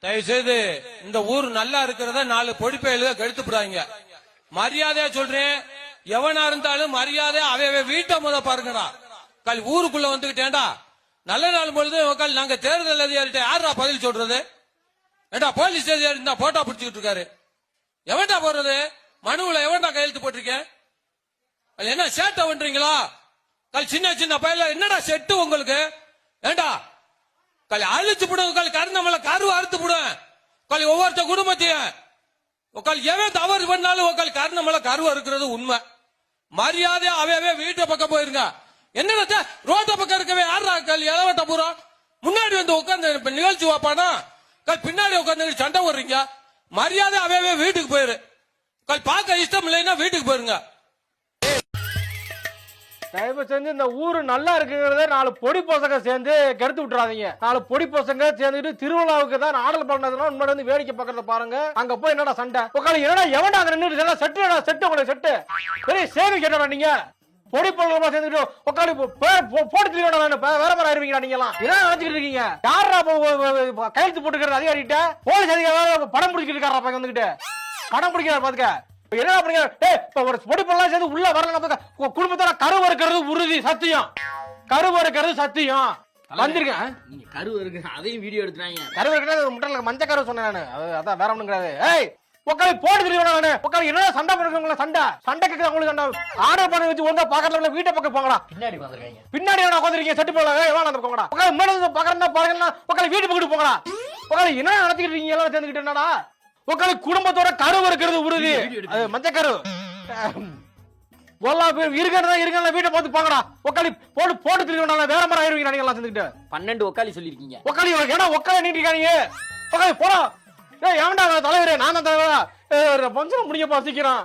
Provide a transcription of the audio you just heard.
தயவுசெய்து இந்த ஊர் நல்லா இருக்கிறத 4 பொடிப்பையில கெடுத்துப்படாங்க. மரியாதையா சொல்றேன், எவனா இருந்தாலும் மரியாதை அவை வீட்டை முத பாருங்கடா. ஊருக்குள்ள வந்துகிட்டேன்டா, நல்ல நாள் பொழுது உக்கால் நாங்க தேர்தல் அதிகாரிட்ட யாரா பதில் சொல்றது? ஏண்டா போலீஸ் அதிகாரி இருந்தா போட்டோ பிடிச்சிட்டு இருக்காரு, எவன்டா போடுறது? மனுவுல எவன்டா கையெழுத்து போட்டிருக்கேன்? என்ன சேட்டை பண்றீங்களா? சின்ன சின்ன பையல என்னடா செட்டு உங்களுக்கு? ஏண்டா அழிச்சு போடுங்க, கருந்தமலை கரு அறுத்து போடுவேன். ஒவ்வொருத்த குடும்பத்தையும் எவன் தவறு பண்ணாலும் கருந்தமலை கரு அறுக்கிறது உண்மை. மரியாதை அவையவே வீட்டை பக்கம் போயிருங்க. என்னடா ரோட்ட பக்கம் இருக்கவே யாரா இளவட்ட பூரா முன்னாடி வந்து உட்காந்து நிகழ்ச்சி வாப்பானா பின்னாடி உட்காந்து சண்டை போடுறீங்க. மரியாதை அவையவே வீட்டுக்கு போயிரு. பார்க்க இஷ்டம் இல்லைன்னா வீட்டுக்கு போயிருங்க. தயவு செஞ்சு இந்த ஊரு நல்லா இருக்குங்கிறத 4 பொடி பசங்க சேர்ந்து கெடுத்து விட்டுறாதீங்க. 4 பொடி பசங்க சேர்ந்துட்டு திருவிழாவுக்கு தான் ஆடல் பண்ணதுன்னா உண்மையில வந்து வேடிக்கை பார்க்கறத பாருங்க. அங்க போய் என்னடா சண்டை உட்காந்து என்னடா எவன்டா அங்க நின்று செட்டு உங்களுக்கு செட்டு பெரிய சேவை கேட்டா நீங்க பொடி பொருள் சேர்ந்துட்டு உட்காந்து போட்டு வேற மாதிரி ஆயிருவீங்களா? நீங்க எல்லாம் என்ன நினைச்சுக்கிட்டு இருக்கீங்க? யாரா கையெழுத்து போட்டுக்கிறது அதிகாரிகிட்ட? போலீஸ் அதிகாரி படம் பிடிக்கிட்டு இருக்காரா? வந்துகிட்டு படம் பிடிக்கிறார் பாத்துக்க. என்ன பண்ணீங்க? ஒரு பொடி பொருளா சேர்ந்து உள்ள வரல குடும்பத்தோட கருவு இருக்கிறது உறுதி சத்தியம். கருவு இருக்கிறது சத்தியம். வந்திருக்கேன் நீங்க கருவு இருக்கு அதையும் வீடியோ எடுத்துறாங்க. கருவு இருக்கிறது முட்டல மஞ்சள் கருவு சொன்னேன் நானு. அதான் வேற ஒண்ணும் கிடையாது. ஏய் உட்காந்து போட்டு தெரியும் நானு. உட்காந்து என்ன சண்டை பண்ணுறவங்கள சண்டைக்கு உங்களுக்கு அந்த ஆர்டர் பண்ணி வச்சு ஒழுங்கா பாக்கறதுல வீட்டை பக்கம் போங்கடா. பின்னாடி வந்திருக்கீங்க. பின்னாடி என்ன உட்காந்துருக்கீங்க? செட்டு போல வேணா அந்த போங்கடா. உட்காந்து மேல பாக்கறதா பாருங்கன்னா உட்காந்து வீட்டு பக்கம் போங்கடா. உட்காந்து என்ன நடத்திட்டு இருக்கீங்க? எல்லாம் சேர்ந்துக்கிட்டு என்னடா உட்காந்து குடும்பத்தோட கருவு இருக்கிறது உறுதி. அது மஞ்சள் கரு இருக்கிறதா வீட்டை பார்த்து பாங்கடா. உட்காந்து போட்டு தெரியும் வேற மாதிரி ஆயிருவீங்க. நீங்க எல்லாம் சேர்ந்துக்கிட்டு 12 உக்காலி சொல்லிருக்கீங்க. உட்காந்து ஏன்னா உட்காந்து நீட்டிருக்காங்க. உட்காந்து போடா. ஏன்டா தலைவரே? நான் தான் தலைவரா? பஞ்சம் முடியப்பா சீக்கிரம்.